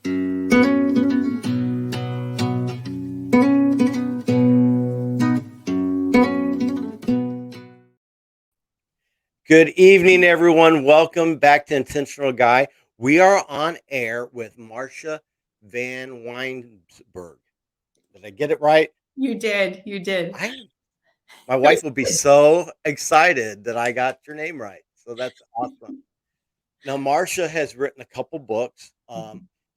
Good evening, everyone. Welcome back to Intentional Guy. We are on air with Marsha Vanwynsberghe. Did I get it right? You did. You did. My wife will be so excited that I got your name right. So that's awesome. Now, Marsha has written a couple books.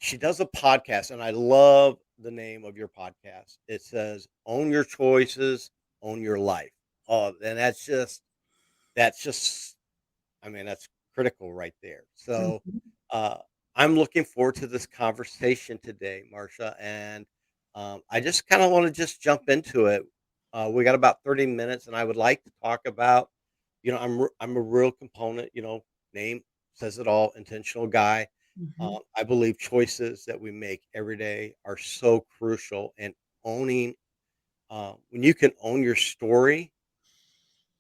She does a podcast, and I love the name of your podcast. It says, "Own Your Choices, Own Your Life." Oh, and that's just I mean, that's critical right there. So, Mhm. uh, I'm looking forward to this conversation today, Marsha, and I just kind of want to just jump into it. We got about 30 minutes, and I would like to talk about, I'm a real component. Name says it all. Intentional guy. Mhm. I believe choices that we make every day are so crucial, and owning when you can own your story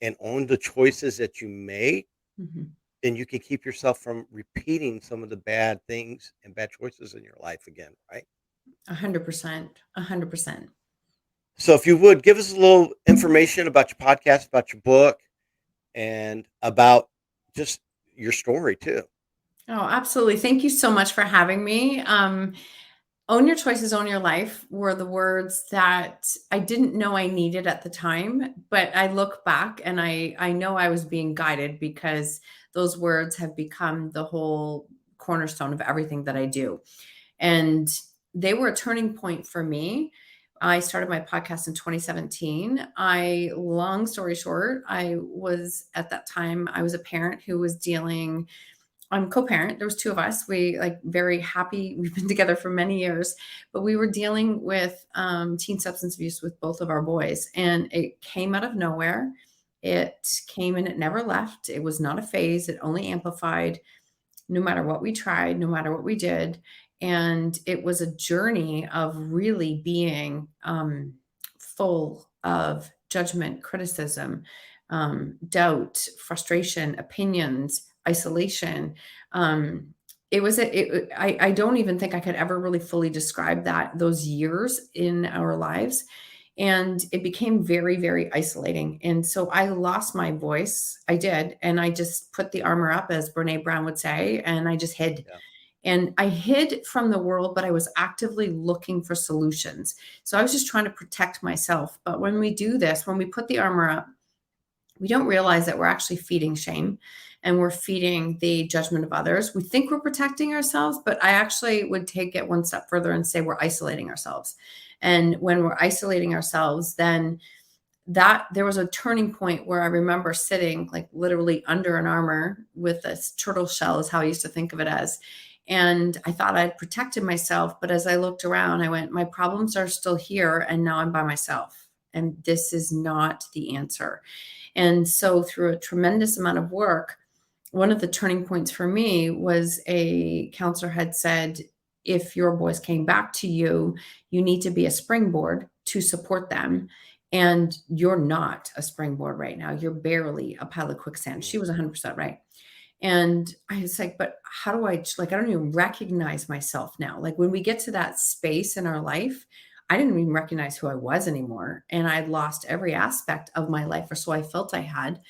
and own the choices that you make, Mhm. then you can keep yourself from repeating some of the bad things and bad choices in your life again, right? 100%. 100%. So if you would give us a little information about your podcast, about your book, and about just your story too. Oh, absolutely. Thank you so much for having me. Own your choices, own your life were the words that I didn't know I needed at the time, but I look back and I know I was being guided because those words have become the whole cornerstone of everything that I do. And they were a turning point for me. I started my podcast in 2017. Long story short, I was at that time, I was a parent who was dealing, I'm co-parent. There was two of us. We like very happy. We've been together for many years, but we were dealing with teen substance abuse with both of our boys, and it came out of nowhere. It came and it never left. It was not a phase. It only amplified no matter what we tried, no matter what we did. And it was a journey of really being full of judgment, criticism, doubt, frustration, opinions, isolation. It was I don't even think I could ever really fully describe those years in our lives, and it became very, very isolating. And so I lost my voice. I did. And I just put the armor up, as Brene Brown would say, and I just hid. Yeah. And I hid from the world, but I was actively looking for solutions. So I was just trying to protect myself. But when we do this, when we put the armor up, we don't realize that we're actually feeding shame and we're feeding the judgment of others. We think we're protecting ourselves, but I actually would take it one step further and say we're isolating ourselves. And when we're isolating ourselves, then that there was a turning point where I remember sitting like literally under an armor with a turtle shell is how I used to think of it as. And I thought I'd protected myself. But as I looked around, I went, my problems are still here. And now I'm by myself. And this is not the answer. And so through a tremendous amount of work, one of the turning points for me was a counselor had said, if your boys came back to you, you need to be a springboard to support them. And you're not a springboard right now. You're barely a pile of quicksand. She Mm. was 100% right. And I was like, but how do I, like, I don't even recognize myself now. Like when we get to that space in our life, I didn't even recognize who I was anymore. And I'd lost every aspect of my life, or so I felt I had.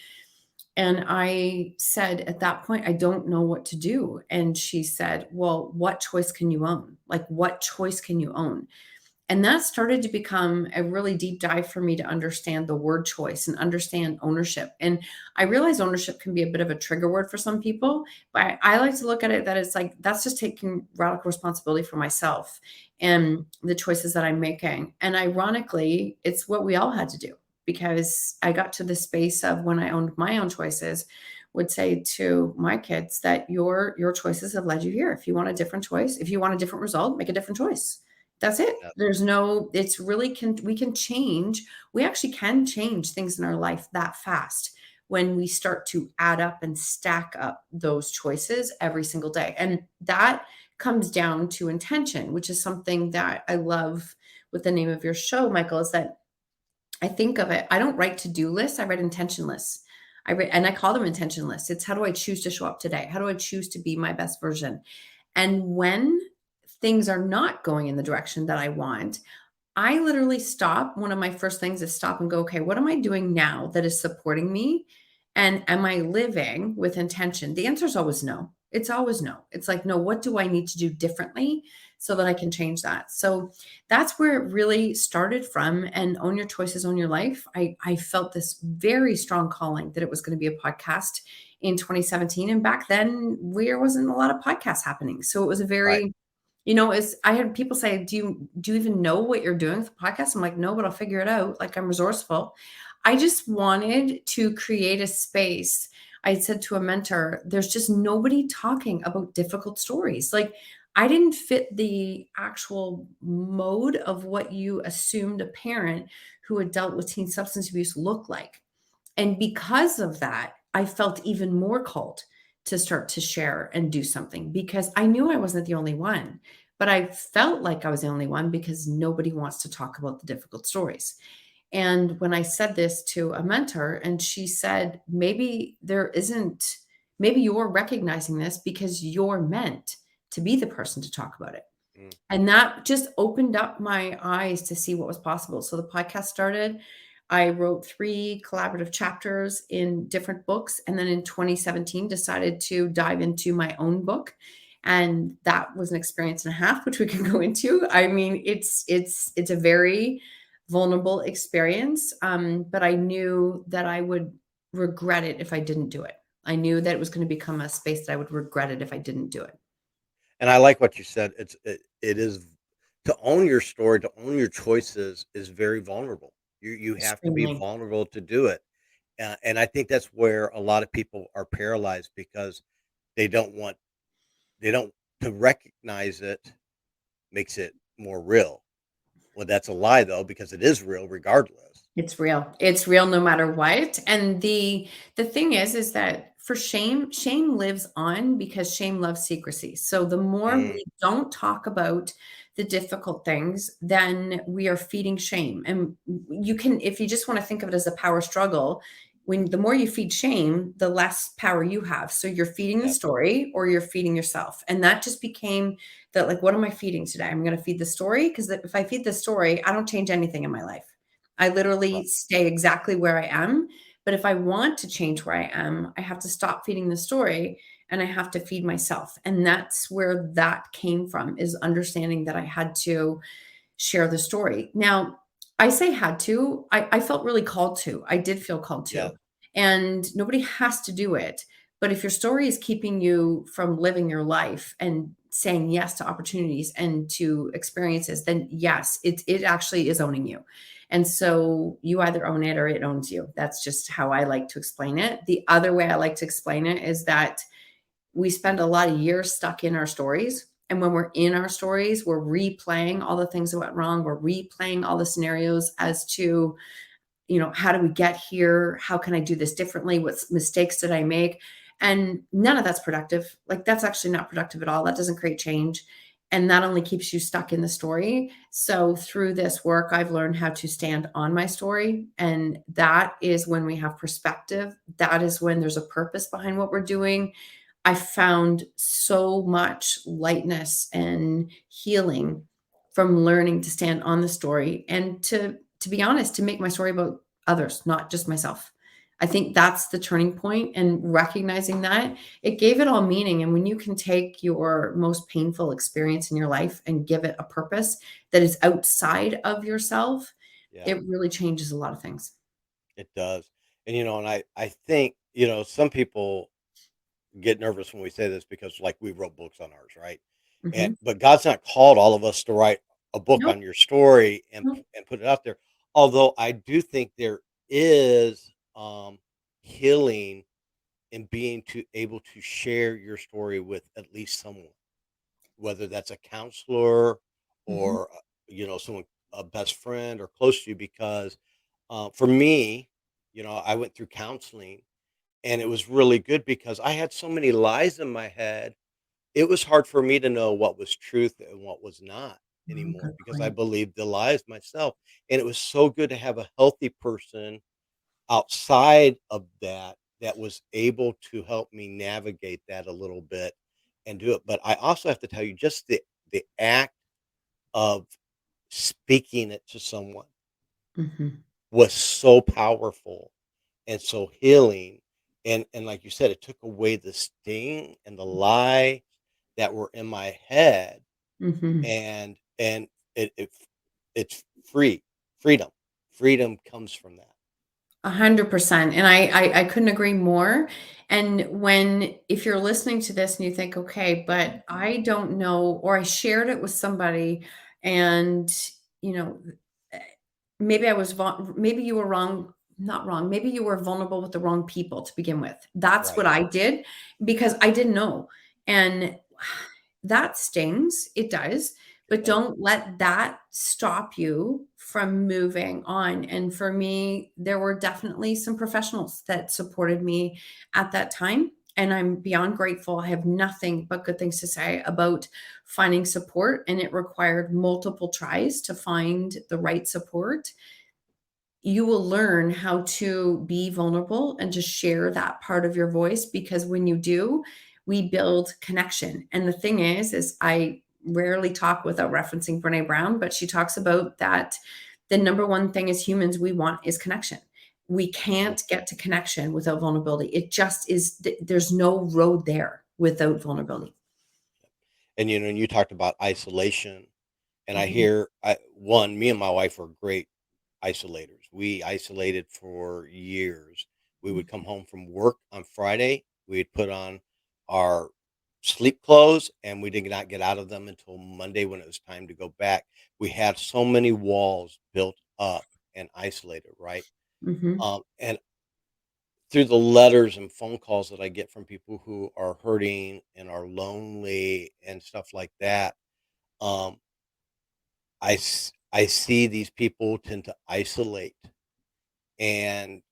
And I said at that point, I don't know what to do. And she said, well, what choice can you own? Like, what choice can you own? And that started to become a really deep dive for me to understand the word choice and understand ownership. And I realize ownership can be a bit of a trigger word for some people, but I like to look at it that it's like, that's just taking radical responsibility for myself and the choices that I'm making. And ironically, it's what we all had to do, because I got to the space of when I owned my own choices, would say to my kids that your choices have led you here. If you want a different choice, if you want a different result, make a different choice. That's it. Yeah. There's no, it's really we can change. We actually can change things in our life that fast when we start to add up and stack up those choices every single day. And that comes down to intention, which is something that I love with the name of your show, Michael, is that I think of it, I don't write to-do lists, I write intention lists. And I call them intention lists. It's how do I choose to show up today? How do I choose to be my best version? And when things are not going in the direction that I want, I literally stop. One of my first things is stop and go, okay, what am I doing now that is supporting me? And am I living with intention? The answer is always no. It's always no. It's like, no, what do I need to do differently so that I can change that? So that's where it really started from. And Own Your Choices, Own Your Life. I felt this very strong calling that it was going to be a podcast in 2017. And back then, there wasn't a lot of podcasts happening. So it was a Right. very, as I had people say, "Do you even know what you're doing with the podcast?" I'm like, "No, but I'll figure it out." Like, I'm resourceful. I just wanted to create a space. I had said to a mentor, "There's just nobody talking about difficult stories." Like, I didn't fit the actual mode of what you assumed a parent who had dealt with teen substance abuse looked like. And because of that, I felt even more called to start to share and do something because I knew I wasn't the only one. But I felt like I was the only one because nobody wants to talk about the difficult stories. And when I said this to a mentor, and she said, maybe you're recognizing this because you're meant to be the person to talk about it. Mm. And that just opened up my eyes to see what was possible. So the podcast started. I wrote 3 collaborative chapters in different books, and then in 2017 decided to dive into my own book, and that was an experience and a half, which we can go into. I mean, it's a very vulnerable experience, but I knew that I would regret it if I didn't do it. I knew that it was going to become a space that I would regret it if I didn't do it. And I like what you said. It is to own your story, to own your choices is very vulnerable. You have to be Extremely. vulnerable to do it. And I think that's where a lot of people are paralyzed because they don't want they don't to recognize it makes it more real. Well, that's a lie though, because it is real regardless. It's real. It's real no matter what. And the thing is that for shame lives on because shame loves secrecy. So the more Mm, we don't talk about the difficult things, then we are feeding shame. And you can, if you just want to think of it as a power struggle, when the more you feed shame, the less power you have. So you're feeding the yep, story or you're feeding yourself. And that just became that, like, what am I feeding today? I'm going to feed the story because if I feed the story, I don't change anything in my life. I right, literally stay exactly where I am. But if I want to change where I am, I have to stop feeding the story and I have to feed myself. And that's where that came from, is understanding that I had to share the story. Now, I say had to, I felt really called to. I did feel called yeah, to. And nobody has to do it. But if your story is keeping you from living your life and saying yes to opportunities and to experiences, then yes, it actually is owning you. And so you either own it or it owns you. That's just how I like to explain it. The other way I like to explain it is that we spend a lot of years stuck in our stories. And when we're in our stories, we're replaying all the things that went wrong. We're replaying all the scenarios as to, how do we get here? How can I do this differently? What mistakes did I make? And none of that's productive. Like, that's actually not productive at all. That doesn't create change. And that only keeps you stuck in the story. So through this work, I've learned how to stand on my story. And that is when we have perspective. That is when there's a purpose behind what we're doing. I found so much lightness and healing from learning to stand on the story and to be honest, to make my story about others, not just myself. I think that's the turning point, and recognizing that it gave it all meaning. And when you can take your most painful experience in your life and give it a purpose that is outside of yourself, yeah, it really changes a lot of things. it does. And and I think, some people get nervous when we say this because like we wrote books on ours, right? And Mhm. but God's not called all of us to write a book Nope, on your story nope. and put it out there. Although I do think there is healing in being able to share your story with at least someone, whether that's a counselor Mhm. or someone, a best friend or close to you, because for me, I went through counseling and it was really good because I had so many lies in my head. It was hard for me to know what was truth and what was not Oh, anymore good because I point. believed the lies myself. And it was so good to have a healthy person outside of that was able to help me navigate that a little bit and do it. But I also have to tell you, just the act of speaking it to someone Mhm. was so powerful and so healing, and like you said, it took away the sting and the lie that were in my head, Mhm. and it's freedom. Freedom comes from that. 100%. And I couldn't agree more. And when, if you're listening to this and you think, okay, but I don't know, or I shared it with somebody and, you know, eh, maybe maybe you were wrong, not wrong. Maybe you were vulnerable with the wrong people to begin with. That's Right. what I did because I didn't know. And that stings. It does. It But does. don't let that stop you from moving on. And for me, there were definitely some professionals that supported me at that time. And I'm beyond grateful. I have nothing but good things to say about finding support. And it required multiple tries to find the right support. You will learn how to be vulnerable and to share that part of your voice, because when you do, we build connection. And the thing is I rarely talk without referencing Brene Brown, but she talks about that the number one thing as humans we want is connection. We Mhm. can't get to connection without vulnerability. It just is, there's no road there without vulnerability. And, and you talked about isolation, and I Mhm, hear me and my wife are great isolators. We isolated for years. We would come home from work on Friday. We'd put on our sleep clothes, and we did not get out of them until Monday when it was time to go back. We had so many walls built up and isolated, right? mhm. And through the letters and phone calls that I get from people who are hurting and are lonely and stuff like that, um, I see these people tend to isolate, and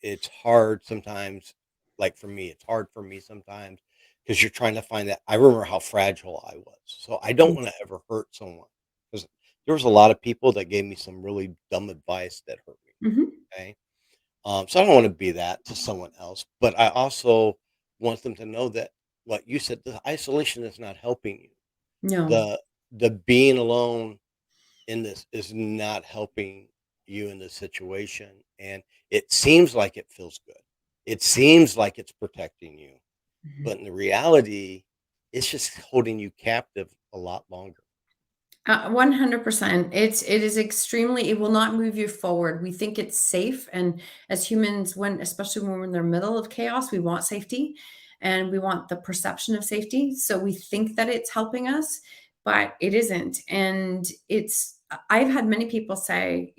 it's hard sometimes. Like for me, it's hard for me sometimes because you're trying to find that. I remember how fragile I was, so I don't want to ever hurt someone because there was a lot of people that gave me some really dumb advice that hurt me. Mhm. Okay, so I don't want to be that to someone else, but I also want them to know that what you said, the isolation is not helping you. No. The being alone in this is not helping you in this situation, and it seems like it feels good. It seems like it's protecting you, Mhm. but in the reality, it's just holding you captive a lot longer. 100%. It is extremely, it will not move you forward. We think it's safe, and as humans, when especially when we're in the middle of chaos, we want safety and we want the perception of safety. So we think that it's helping us, but it isn't. And I've had many people say,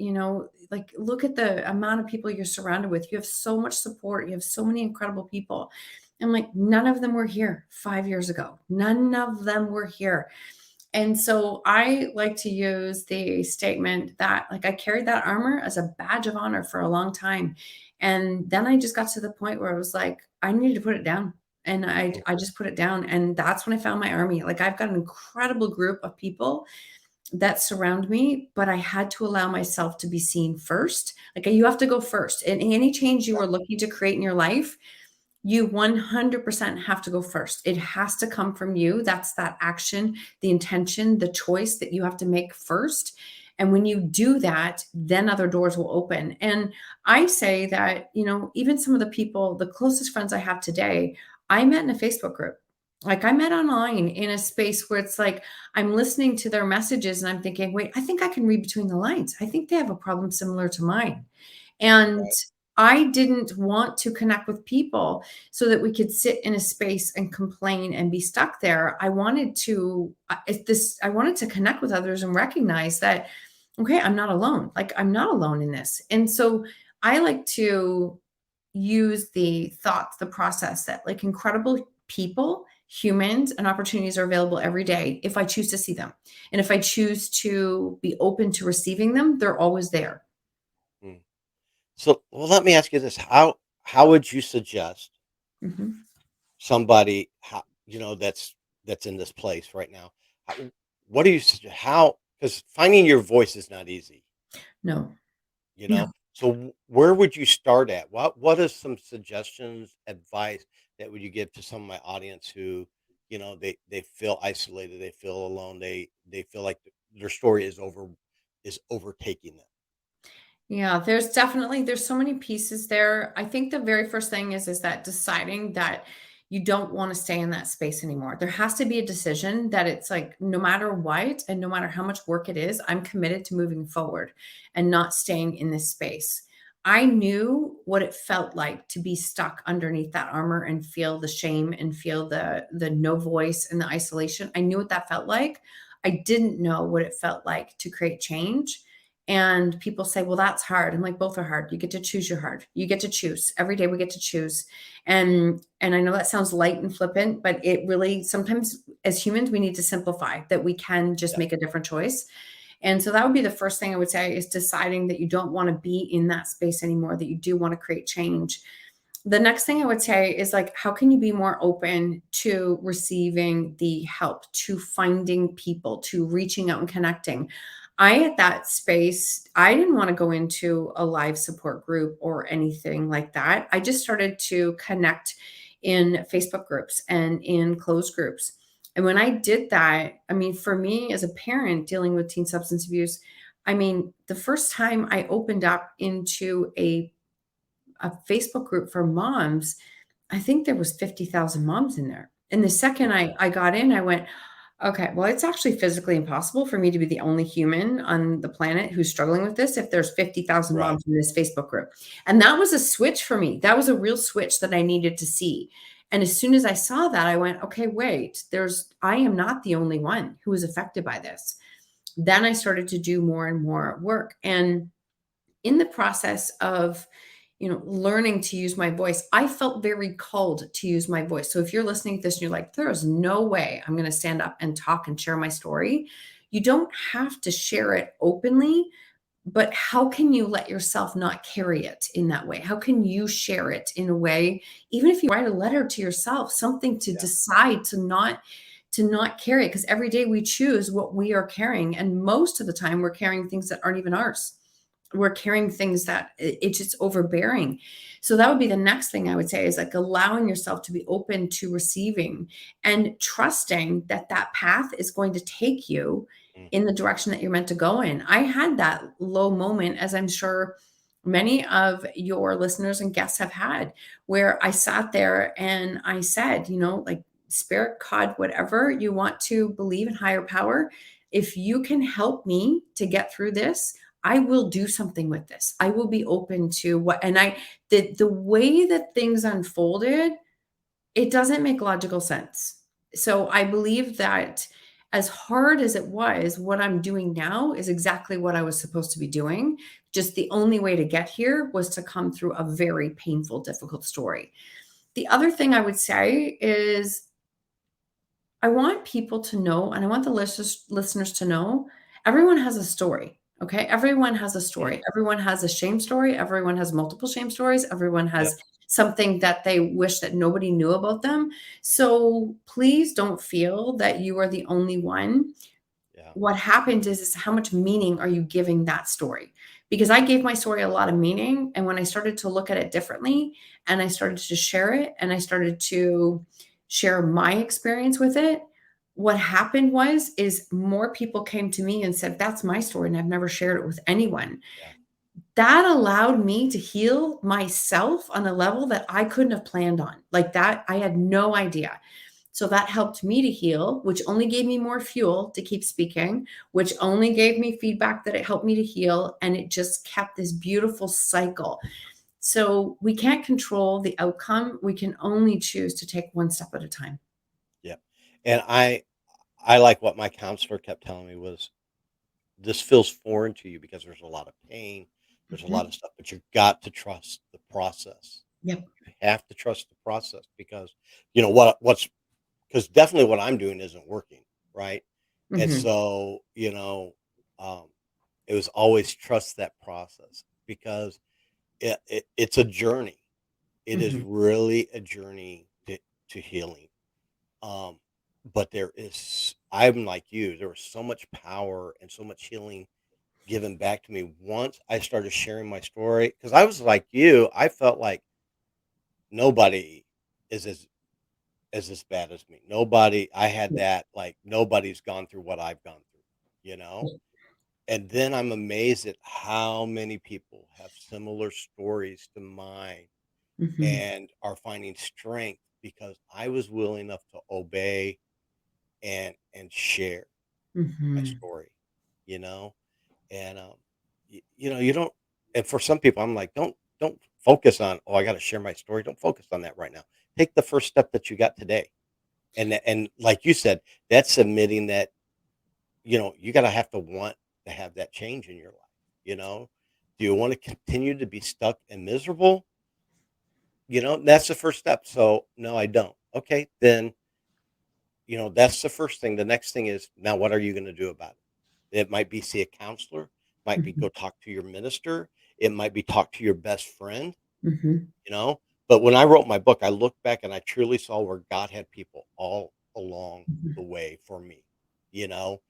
like, look at the amount of people you're surrounded with. You have so much support. You have so many incredible people. I'm like, none of them were here 5 years ago. None of them were here. And so I like to use the statement that, like, I carried that armor as a badge of honor for a long time. And then I just got to the point where I was like, I needed to put it down. And I just put it down. And that's when I found my army. Like, I've got an incredible group of people that surround me, but I had to allow myself to be seen first. Like, you have to go first. In any change you are looking to create in your life, you 100% have to go first. It has to come from you. That's that action, the intention, the choice that you have to make first. And when you do that, then other doors will open. And I say that, even some of the people, the closest friends I have today, I met in a Facebook group. Like, I met online in a space where it's like I'm listening to their messages and I'm thinking, wait, I think I can read between the lines. I think they have a problem similar to mine. And Right. I didn't want to connect with people so that we could sit in a space and complain and be stuck there. I wanted to connect with others and recognize that, okay, I'm not alone. Like, I'm not alone in this. And so I like to use the thoughts, the process that, like, incredible people, humans, and opportunities are available every day if I choose to see them. And if I choose to be open to receiving them, they're always there. Mm. So, well, let me ask you this: how would you suggest Mhm. somebody that's in this place right now? How, what do you how? Because finding your voice is not easy. No, You no. know? So where would you start at? What is some suggestions, advice that would you give to some of my audience who, they feel isolated, they feel alone, they feel like their story is overtaking them. Yeah, there's so many pieces there. I think the very first thing is that deciding that you don't want to stay in that space anymore. There has to be a decision that it's like no matter what and no matter how much work it is, I'm committed to moving forward and not staying in this space. I knew what it felt like to be stuck underneath that armor and feel the shame and feel the no voice and the isolation. I knew what that felt like. I didn't know what it felt like to create change. And people say, well, that's hard. I'm like, both are hard. You get to choose your hard. You get to choose. Every day we get to choose. And I know that sounds light and flippant, but it really sometimes as humans, we need to simplify that we can just Yeah. make a different choice. And so that would be the first thing I would say is deciding that you don't want to be in that space anymore, that you do want to create change. The next thing I would say is like, how can you be more open to receiving the help, to finding people, to reaching out and connecting? At that space, I didn't want to go into a live support group or anything like that. I just started to connect in Facebook groups and in closed groups. And when I did that, I mean, for me as a parent dealing with teen substance abuse, I mean, the first time I opened up into a Facebook group for moms, I think there was 50,000 moms in there. And the second I got in, I went, okay, well, it's actually physically impossible for me to be the only human on the planet who's struggling with this if there's 50,000 Right. moms in this Facebook group. And that was a switch for me. That was a real switch that I needed to see. And as soon as I saw that, I went, okay, wait, I am not the only one who is affected by this. Then I started to do more and more work. And in the process of learning to use my voice, I felt very called to use my voice. So if you're listening to this and you're like, there is no way I'm going to stand up and talk and share my story, you don't have to share it openly, but how can you let yourself not carry it in that way? How can you share it in a way, even if you write a letter to yourself, something to Yeah. decide to not carry it? Because every day we choose what we are carrying, and most of the time we're carrying things that aren't even ours. We're carrying things that it's just overbearing. So that would be the next thing I would say is like allowing yourself to be open to receiving and trusting that that path is going to take you in the Mhm. direction that you're meant to go in. I had that low moment, as I'm sure many of your listeners and guests have had, where I sat there and I said, like spirit, God, whatever you want to believe in higher power, if you can help me to get through this, I will do something with this. I will be open to what, and the way that things unfolded, it doesn't make logical sense. So I believe that as hard as it was, what I'm doing now is exactly what I was supposed to be doing. Just the only way to get here was to come through a very painful, difficult story. The other thing I would say is I want people to know, and I want the listeners to know, everyone has a story. Okay. Everyone has a Mm. story. Everyone has a shame story. Everyone has multiple shame stories. Everyone Yep. has something that they wish that nobody knew about them. So please don't feel that you are the only one. Yeah. What happens is how much meaning are you giving that story? Because I gave my story a lot of meaning. And when I started to look at it differently and I started to share it and I started to share my experience with it, what happened is more people came to me and said, that's my story. And I've never shared it with anyone. Yeah. That allowed me to heal myself on a level that I couldn't have planned on. Like that, I had no idea. So that helped me to heal, which only gave me more fuel to keep speaking, which only gave me feedback that it helped me to heal. And it just kept this beautiful cycle. So we can't control the outcome. We can only choose to take one step at a time. Yep. And I like what my counselor kept telling me was, "This feels foreign to you because there's a lot of pain, there's a lot Mhm. of stuff, but you've got to trust the process. Yep. You have to trust the process because, what's because definitely what I'm doing isn't working, right? And Mhm. so, um, it was always trust that process because it's a journey. It is Mhm. really a journey to healing. Um, but I'm like you, there was so much power and so much healing given back to me once I started sharing my story. Because I was like you, I felt like nobody is as is as bad as me. Nobody I had that, like, nobody's gone through what I've gone through, you know? And then I'm amazed at how many people have similar stories to mine Mhm, and are finding strength because I was willing enough to obey and share my mhm. story, you know? And, you don't and for some people, I'm like, "Don't focus on, 'Oh, I gotta share my story.' Don't focus on that right now. Take the first step that you got today." And like you said, that's admitting that, you gotta have to want to have that change in your life, you know? Do you wanna continue to be stuck and miserable? That's the first step. So, "No, I don't." Okay, then, that's the first thing. The next thing is, now what are you gonna do about it? It might be see a counselor, might be Mhm, go talk to your minister, it might be talk to your best friend, mhm, you know? But when I wrote my book, I looked back and I truly saw where God had people all along the mhm. way for me, you know?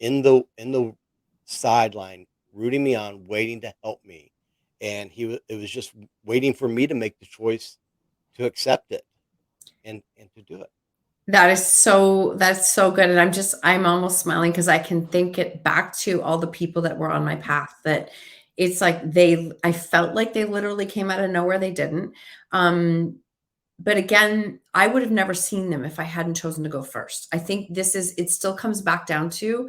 In the sideline, rooting me on, waiting to help me, and it was just waiting for me to make the choice to accept it and to do it. That's so good, and I'm almost smiling because I can think it back to all the people that were on my path that it's like I felt like they literally came out of nowhere, they didn't. Um, but again, I would have never seen them if I hadn't chosen to go first. I think it still comes back down to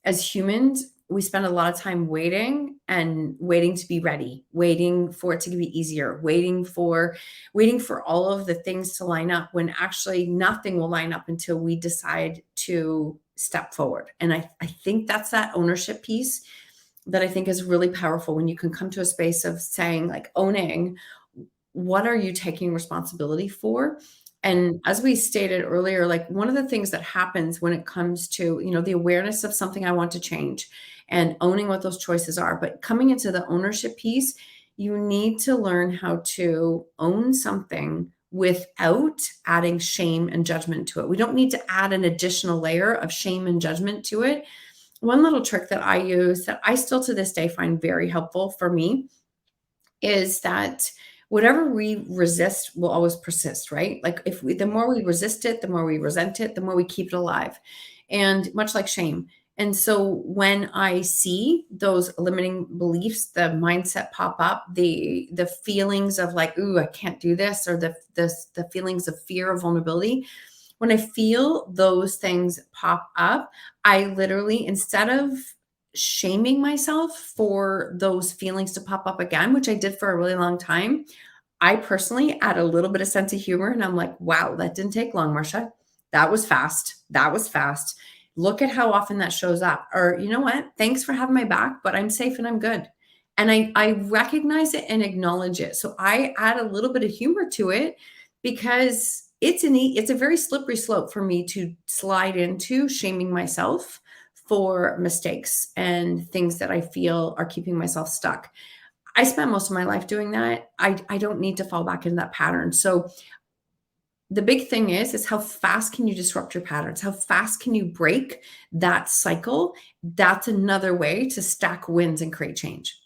as humans, we spend a lot of time waiting and waiting to be ready, waiting for it to be easier, waiting for all of the things to line up when actually nothing will line up until we decide to step forward. And I think that's that ownership piece that I think is really powerful when you can come to a space of saying, like, owning what are you taking responsibility for? Yeah, And as we stated earlier, like one of the things that happens when it comes to, the awareness of something I want to change and owning what those choices are, but coming into the ownership piece, you need to learn how to own something without adding shame and judgment to it. We don't need to add an additional layer of shame and judgment to it. One little trick that I use that I still to this day find very helpful for me is that whatever we resist will always persist, right? Like the yeah, more we resist it, the more we resent it, the more we keep it alive. And much like shame. And so when I see those limiting beliefs, the mindset pop up, the feelings of like, ooh, I can't do this, or the feelings of fear of vulnerability, when I feel those things pop up, I literally, instead of shaming myself for those feelings to pop up again, which I did for a really long time, I personally add a little bit of sense of humor and I'm like, wow, that didn't take long, Marsha. That was fast. That was fast. Look at how often that shows up. Or, you know what? Thanks for having my back, but I'm safe and I'm good. And I recognize it and acknowledge it. So I add a little bit of humor to it because it's a very slippery slope for me to slide into shaming myself for mistakes and things that I feel are keeping myself stuck. I spent most of my life doing that. I don't need to fall back into that pattern. So the big thing is how fast can you disrupt your patterns? How fast can you break that cycle? That's another way to stack wins and create change.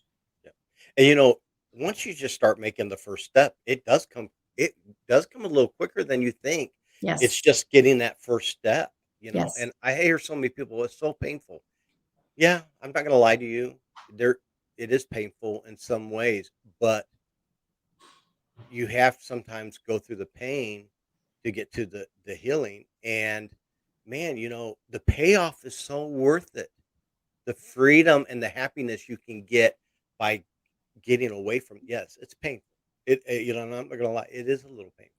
yeah. And once you just start making the first step, it does come a little quicker than you think. Yes. It's just getting that first step, Yes. and I hear so many people, "It's so painful." Yeah, I'm not gonna lie to you. It is painful in some ways, but you have to sometimes go through the pain to get to the healing, and man, the payoff is so worth it. The freedom and the happiness you can get by getting away from, yes, it's painful. I'm not gonna lie, it is a little painful.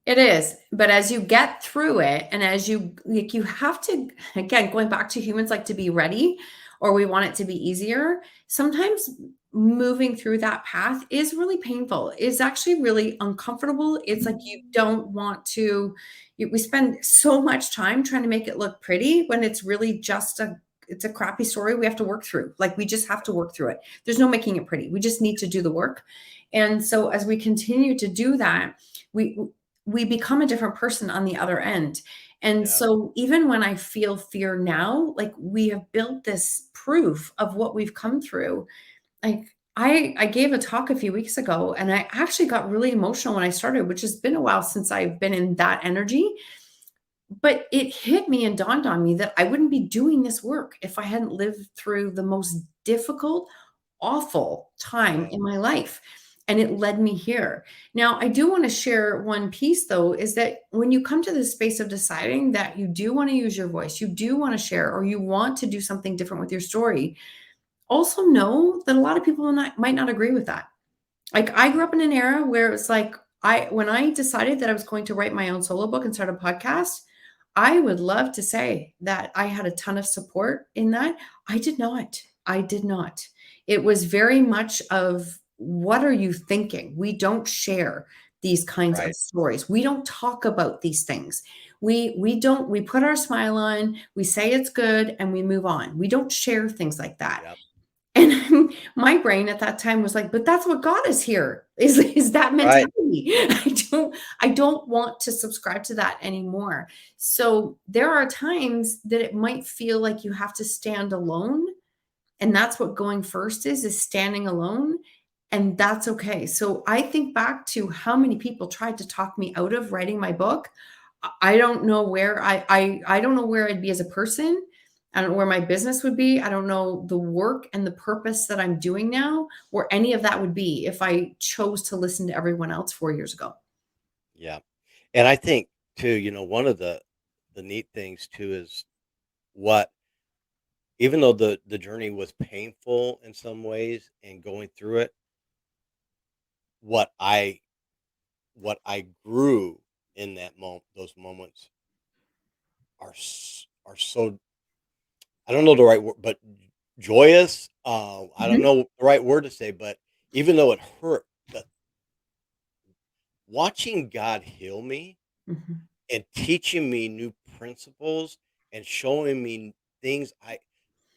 It is, but as you get through it and as you have to, again, going back to humans like to be ready or we want it to be easier. Sometimes moving through that path is really painful. It's actually really uncomfortable. It's like you don't want to we spend so much time trying to make it look pretty when it's really just it's a crappy story we have to work through. Like we just have to work through it. There's no making it pretty. We just need to do the work. And so as we continue to do that, we we become a different person on the other end. And Yeah, so even when I feel fear now, like we have built this proof of what we've come through. Like I gave a talk a few weeks ago, and I actually got really emotional when I started, which has been a while since I've been in that energy. But it hit me and dawned on me that I wouldn't be doing this work if I hadn't lived through the most difficult, awful time Yeah, in my life. And it led me here. Now, I do want to share one piece, though, is that when you come to this space of deciding that you do want to use your voice, you do want to share, or you want to do something different with your story, also know that a lot of people might not agree with that. Like, I grew up in an era where it's like, when I decided that I was going to write my own solo book and start a podcast, I would love to say that I had a ton of support in that. I did not. I did not. It was very much of, what are you thinking? We don't share these kinds of right. stories. We don't talk about these things. We put our smile on, we say it's good, and we move on. We don't share things like that. Yep. And my brain at that time was like, but that's what got us here, is that Right. mentality. I don't want to subscribe to that anymore. So there are times that it might feel like you have to stand alone. And that's what going first is standing alone. And that's okay. So I think back to how many people tried to talk me out of writing my book. I don't know where I don't know where I'd be as a person. I don't know where my business would be. I don't know the work and the purpose that I'm doing now, where any of that would be if I chose to listen to everyone else 4 years ago. Yeah. And I think too, one of the neat things too is what even though the journey was painful in some ways and going through it, what I what I grew in that moment, those moments are so, I don't know the right word, but joyous. I don't Mhm, know the right word to say, but even though it hurt, the watching God heal me mhm, and teaching me new principles and showing me things I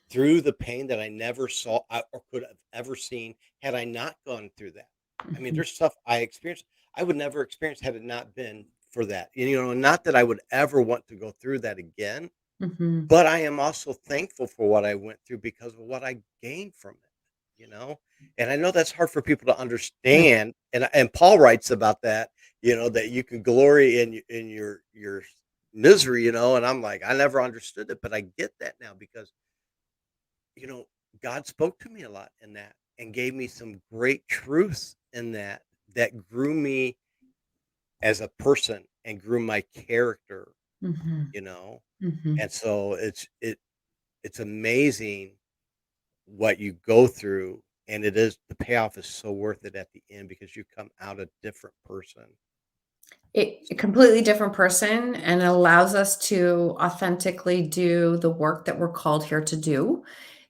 through the pain that I never saw or could have ever seen had I not gone through that. I mean, mhm, there's stuff I experienced I would never experience had it not been for that. Not that I would ever want to go through that again, mhm. but I am also thankful for what I went through because of what I gained from it, you know? And I know that's hard for people to Right. understand, and Paul writes about that, that you can glory in your misery, and I'm like, I never understood it, but I get that now because, you know, God spoke to me a lot in that and gave me some great truths in that grew me as a person and grew my character, Mhm, you know? mhm. And so it's amazing what you go through, and the payoff is so worth it at the end because you come out a different person. A completely different person, and it allows us to authentically do the work that we're called here to do.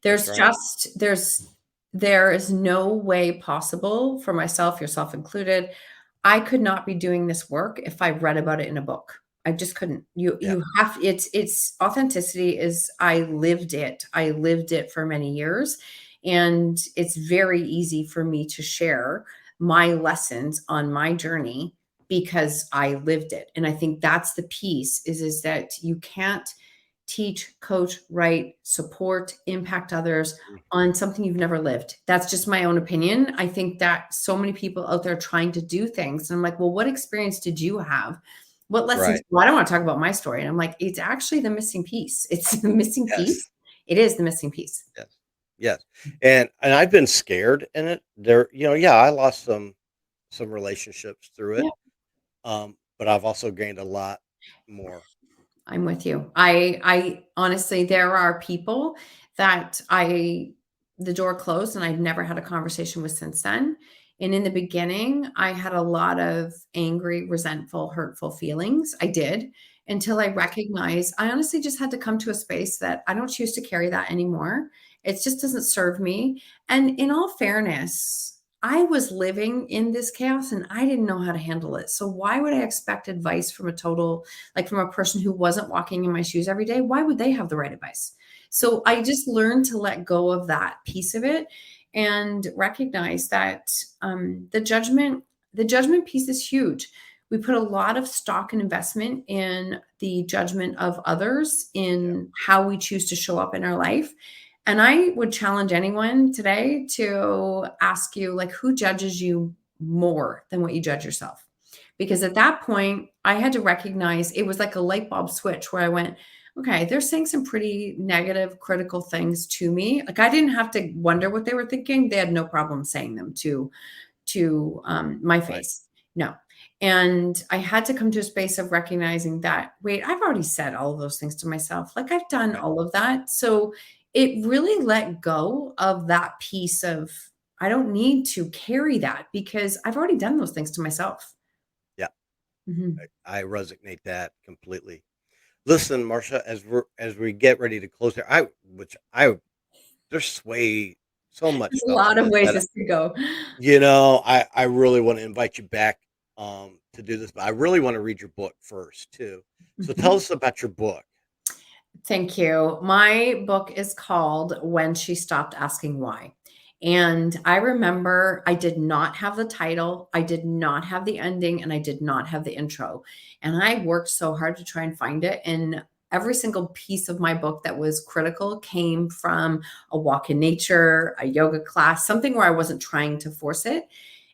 That's There's right. just there is no way possible for myself, yourself included. I could not be doing this work if I read about it in a book. I just couldn't. You Yeah. you have it's authenticity is I lived it. I lived it for many years, and it's very easy for me to share my lessons on my journey because I lived it. And I think that's the piece is that you can't teach, coach, write, support, impact others Mhm. on something you've never lived. That's just my own opinion. I think that so many people out there trying to do things. And I'm like, well, what experience did you have? What lessons? Right. Well, I don't want to talk about my story. And I'm like, it's actually the missing piece. It's the missing piece. Yes. It is the missing piece. Yes. Yes. And I've been scared in it. Yeah, I lost some relationships through it. Yeah. But I've also gained a lot more. I'm with you. I honestly, there are people that the door closed and I've never had a conversation with since then. And in the beginning, I had a lot of angry, resentful, hurtful feelings. I did, until I Yeah. recognized I honestly just had to come to a space that I don't choose to carry that anymore. It just doesn't serve me. And in all fairness, I was living in this chaos and I didn't know how to handle it. So why would I expect advice from a total, like, from a person who wasn't walking in my shoes every day? Why would they have the right advice? So Yeah. I just learned to let go of that piece of it and recognize that the judgment piece is huge. We put a lot of stock and investment in the judgment of others Yeah. in how we choose to show up in our life. And I would challenge anyone today to ask you, like, who judges you more than what you judge yourself? Because at that point, I had to recognize it was like a light bulb switch where I went, okay, they're saying some pretty negative, critical things to me. Like I didn't have to wonder what they were thinking. They had no problem saying them to my Right. face. No. And I had to come to a space of recognizing that, wait, I've already said all of those things to myself. Like I've done Right. all of that. So it really let go of that piece of, I don't need to carry that because I've already done those things to myself. Yeah. Mhm. I resonate that completely. Listen, Marsha, as we get ready to close here, I there's way so much There's a stuff in lot of this ways that this could go. I really want to invite you back to do this, but I really want to read your book first too. So tell Mhm. us about your book. Thank you. My book is called When She Stopped Asking Why. And I remember I did not have the title, I did not have the ending, and I did not have the intro. And I worked so hard to try and find it. And every single piece of my book that was critical came from a walk in nature, a yoga class, something where I wasn't trying to force it.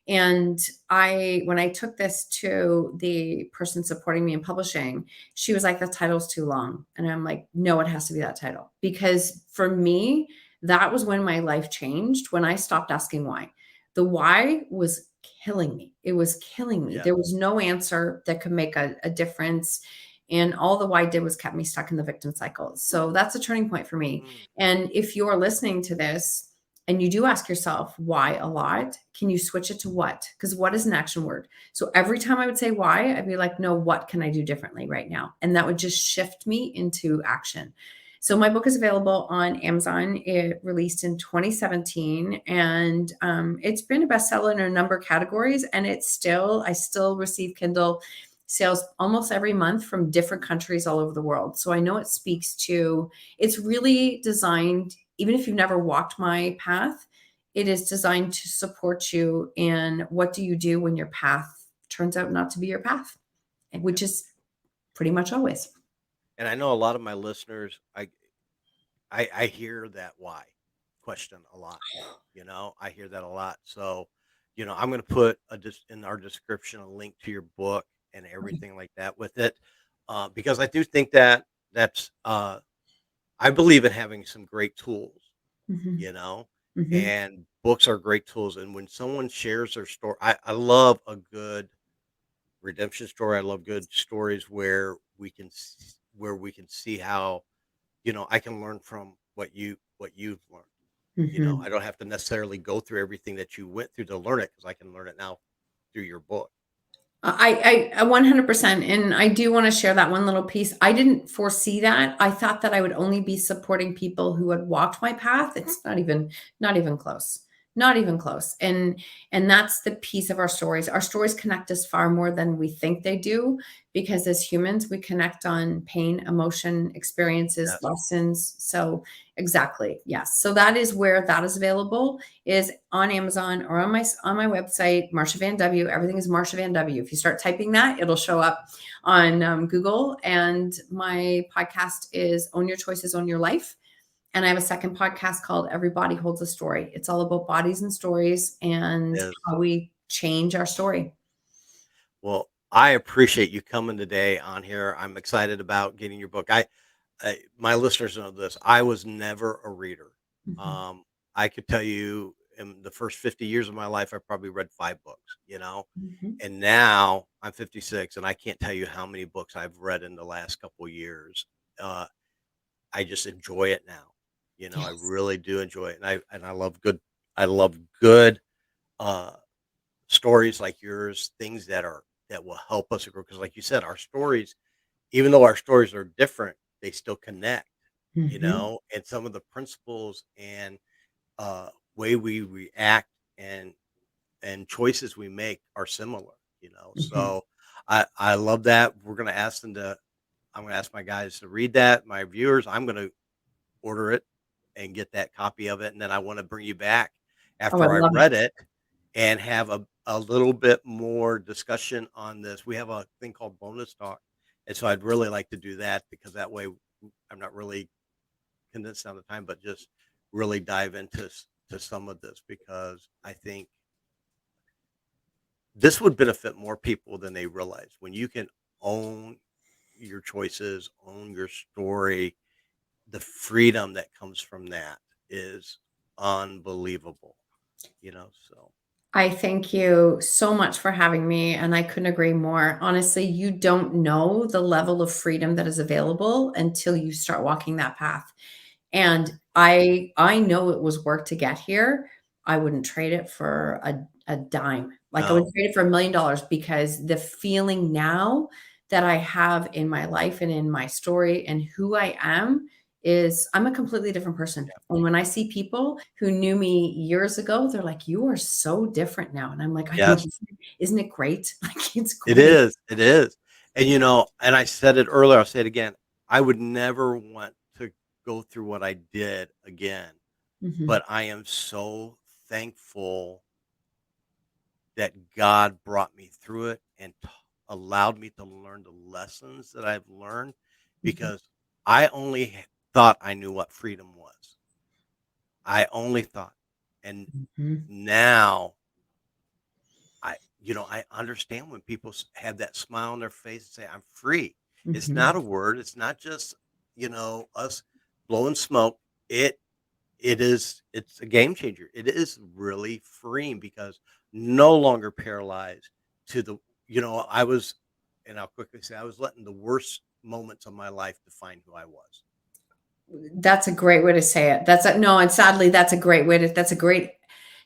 And when I took this to the person supporting me in publishing, she was like, the title's too long. And I'm like, no, it has to be that title. Because for me, that was when my life changed, when I stopped asking why. The why was killing me. It was killing me. Yeah. There was no answer that could make a difference. And all the why did was kept me stuck in the victim cycle. So that's a turning point for me. Mm, And if you're listening to this, and you do ask yourself why a lot, can you switch it to what? Because what is an action word? So every time I would say why, I'd be like, no, what can I do differently right now? And that would just shift me into action. So my book is available on Amazon. It released in 2017, and it's been a bestseller in a number of categories. And I still receive Kindle sales almost every month from different countries all over the world. So I know it speaks to. It's really designed, even if you've never walked my path, it is designed to support you in what do you do when your path turns out not to be your path, yeah. which is pretty much always. And I know a lot of my listeners, I hear that why question a lot. I hear that a lot. So, I'm going to put in our description a link to your book and everything like that with it, because I do think that that's I believe in having some great tools, Mhm, you know, mhm, and books are great tools. And when someone shares their story, I love a good redemption story. I love good stories where where we can see how I can learn from what you've learned. mhm. I don't have to necessarily go through everything that you went through to learn it because I can learn it now through your book. 100%. And I do want to share that one little piece. I didn't foresee that. I thought that I would only be supporting people who had walked my path. It's not even close. Not even close. And that's the piece of our stories. Our stories connect us far more than we think they do because as humans, we connect on pain, emotion, experiences, Yes. lessons. So exactly. Yes. So that is where that is available, is on Amazon or on my website, Marsha Van W. Everything is Marsha Van W. If you start typing that, it'll show up on Google. And my podcast is Own Your Choices, Own Your Life. And I have a second podcast called Everybody Holds a Story. It's all about bodies and stories and Yes. how we change our story. Well, I appreciate you coming today on here. I'm excited about getting your book. My listeners know this. I was never a reader. Mhm, Um, I could tell you in the first 50 years of my life, I probably read 5 books, mhm, and now I'm 56 and I can't tell you how many books I've read in the last couple years. Uh, I just enjoy it now. I yes. really do enjoy it. I love good, uh, stories like yours, things that will help us grow. Because like you said, our stories, even though our stories are different, they still connect, Mhm, and some of the principles and way we react and choices we make are similar. mhm. So I love that. I'm gonna ask my guys to read that, my viewers. I'm gonna order it and get that copy of it, and then I wanna bring you back Oh, I after I love it. read it and have a little bit more discussion on this. We have a thing called bonus talk, and so I'd really like to do that because that way I'm not really condensed down the time, but just really dive into to some of this because I think this would benefit more people than they realize. When you can own your choices, own your story, the freedom that comes from that is unbelievable, so I thank you so much for having me, and I couldn't agree more. Honestly, you don't know the level of freedom that is available until you start walking that path. And I know it was work to get here. I wouldn't trade it for a dime. Like, I would no, trade it for $1,000,000 because the feeling now that I have in my life and in my story and who I am is I'm a completely different person. yeah, And when I see people who knew me years ago, they're like, "You are so different now." And I'm like, "I know, yes, isn't it great?" Like, it's it great. is, it is. And and I said it earlier, I'll say it again. I would never want to go through what I did again, Mhm, but I am so thankful that God brought me through it and allowed me to learn the lessons that I've learned mhm, because I only thought I knew what freedom was. I only thought. And mhm, now I understand when people have that smile on their face and say, I'm free. It's mhm. not a word. It's not just, us blowing smoke. It it's a game changer. It is really freeing because no longer paralyzed to I was, and I'll quickly say I was letting the worst moments of my life define who I was. That's a great way to say it. No, and sadly, that's a great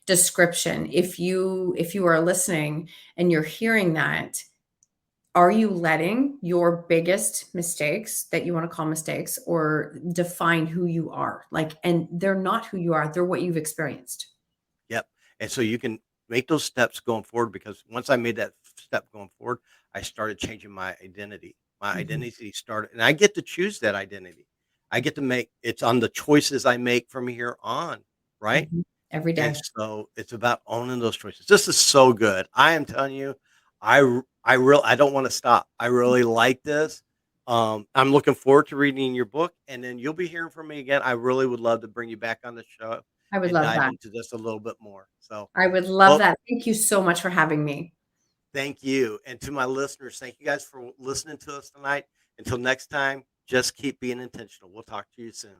description. If you are listening and you're hearing that, are you letting your biggest mistakes that you want to call mistakes or define who you are? Like, and they're not who you are, they're what you've experienced. Yep. And so you can make those steps going forward because once I made that step going forward, I started changing my identity. My Mhm, identity started, and I get to choose that identity. I get to make it's on the choices I make from here on, right? mhm. Every And day. so it's about owning those choices. This is so good. I am telling you, I don't want to stop. I really like this. I'm looking forward to reading your book, and then you'll be hearing from me again. I really would love to bring you back on the show I would and love dive that. into this a little bit more. So, I would love well, that. Thank you so much for having me. thank you, and to my listeners, thank you guys for listening to us tonight. Until next time, just keep being intentional. We'll talk to you soon.